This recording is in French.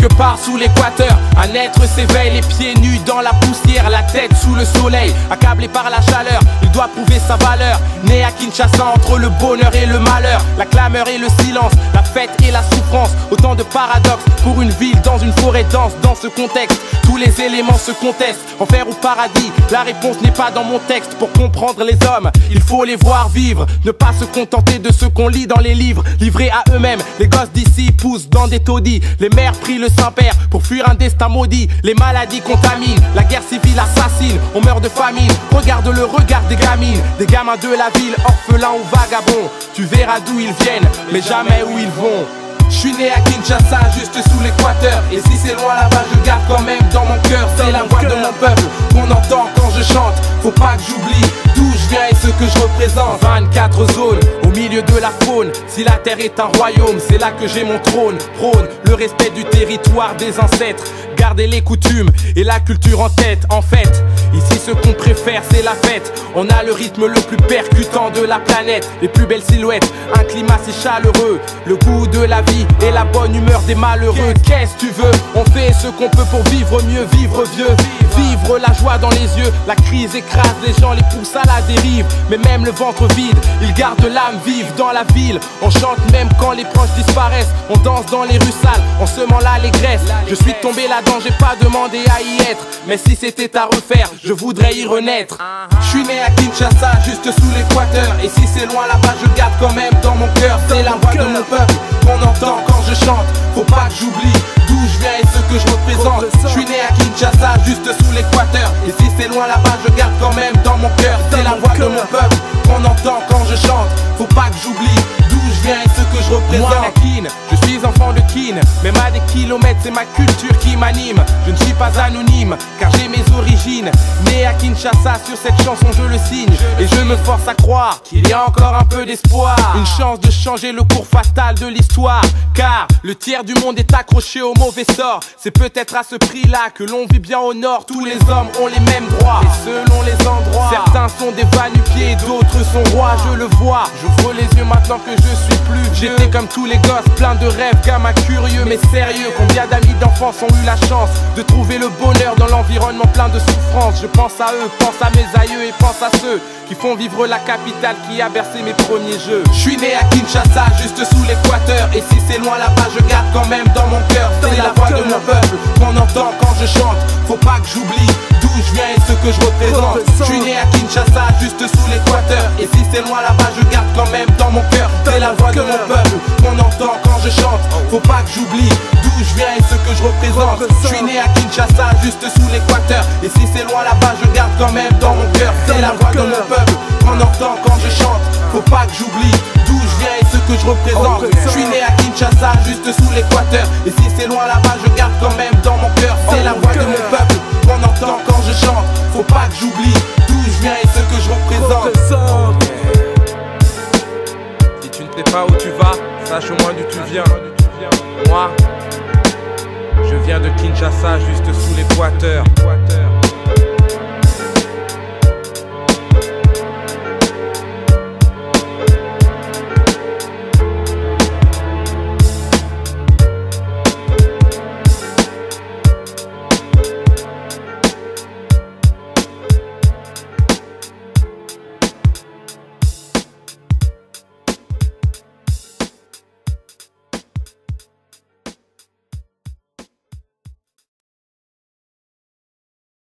Quelque part sous l'équateur, un être s'éveille, les pieds nus dans la poussière, la tête sous le soleil, accablé par la chaleur, il doit prouver sa valeur. Né à Kinshasa entre le bonheur et le malheur, la clameur et le silence, la fête et la souffrance, autant de paradoxes pour une ville dans une forêt dense. Dans ce contexte, tous les éléments se contestent, enfer ou paradis, la réponse n'est pas dans mon texte. Pour comprendre les hommes, il faut les voir vivre, ne pas se contenter de ce qu'on lit dans les livres. Livrés à eux-mêmes, les gosses d'ici poussent dans des taudis, les mères prient le Saint-Père pour fuir un destin maudit. Les maladies contaminent, la guerre civile assassine, on meurt de famine. Regarde le regard des gamines, des gamins de la ville, orphelins ou vagabonds. Tu verras d'où ils viennent, mais jamais où ils vont. Je suis né à Kinshasa, juste sous l'équateur. Et si c'est loin là-bas, je garde quand même dans mon cœur. C'est la voix de mon peuple qu'on entend quand je chante. Faut pas que j'oublie d'où je viens et ce que je représente. 24 zones au milieu de la faune. Si la terre est un royaume, c'est là que j'ai mon trône. Prône le respect du territoire des ancêtres, garder les coutumes et la culture en tête. En fait, ici ce qu'on préfère c'est la fête. On a le rythme le plus percutant de la planète, les plus belles silhouettes, un climat si chaleureux, le goût de la vie et la bonne humeur des malheureux. Qu'est-ce que tu veux? On fait ce qu'on peut pour vivre mieux, vivre vieux, vivre la joie dans les yeux. La crise écrase les gens, les pousse à la dérive, mais même le ventre vide, ils gardent l'âme vive dans la ville. On chante même quand les proches disparaissent, on danse dans les rues sales en semant l'allégresse. Je suis tombé là-dedans, j'ai pas demandé à y être, mais si c'était à refaire, je voudrais y renaître. Je suis né à Kinshasa, juste sous l'équateur. Et si c'est loin là-bas, je garde quand même dans mon cœur. C'est la voix de mon peuple qu'on entend quand je chante. Faut pas que j'oublie d'où je viens et ce que je représente. Je suis né à Kinshasa, juste sous l'équateur. Et si c'est loin là-bas, je garde quand même dans mon cœur. C'est la voix de mon peuple qu'on entend quand je chante. Faut pas que j'oublie d'où je viens et ce que je représente. Moi, Kin, je suis enfant de Kin. Même à des kilomètres, c'est ma culture qui m'anime. Je ne suis pas anonyme, car j'ai mes origines. Né à Kinshasa, sur cette chanson je le signe. Et je me force à croire qu'il y a encore un peu d'espoir. Une chance de changer le cours fatal de l'histoire. Car le tiers du monde est accroché au mauvais sort. C'est peut-être à ce prix-là que l'on vit bien au nord. Tous les hommes ont les mêmes droits, et selon les endroits. Certains sont des va-nu-pieds, d'autres sont rois, je le vois. J'ouvre les yeux maintenant que je suis plus vieux. J'étais comme tous les gosses, plein de rêves, gamin curieux mais sérieux. Combien d'amis d'enfance ont eu la chance de trouver le bonheur dans l'environnement plein de souffrance. Je pense à eux, pense à mes aïeux et pense à ceux qui font vivre la capitale qui a bercé mes premiers jeux. Je suis né à Kinshasa, juste sous l'équateur. Et si c'est loin là-bas, je garde quand même dans mon cœur. C'est la voix de mon peuple qu'on entend quand je chante. Faut pas que j'oublie d'où je viens et ce que je représente. Je suis né à Kinshasa, juste sous l'équateur. Et si c'est loin là-bas, je garde quand même dans mon cœur. C'est la voix de mon peuple qu'on entend quand je chante. Faut pas que j'oublie d'où je viens et ce que je représente. Je suis né à Kinshasa, juste sous l'équateur. Et si c'est loin là-bas, je garde quand même dans mon cœur. C'est la voix de mon peuple qu'on entend quand je chante. Faut pas que j'oublie d'où je viens et ce que je représente. Je suis né à Kinshasa, juste sous l'équateur. Et si c'est loin là-bas, je garde quand même dans mon cœur. C'est la voix de mon peuple qu'on entend quand je chante. Faut pas que j'oublie d'où je viens et ce que je représente. Si tu ne sais pas où tu vas, sache au moins d'où tu viens. Moi, je viens de Kinshasa, juste sous l'équateur.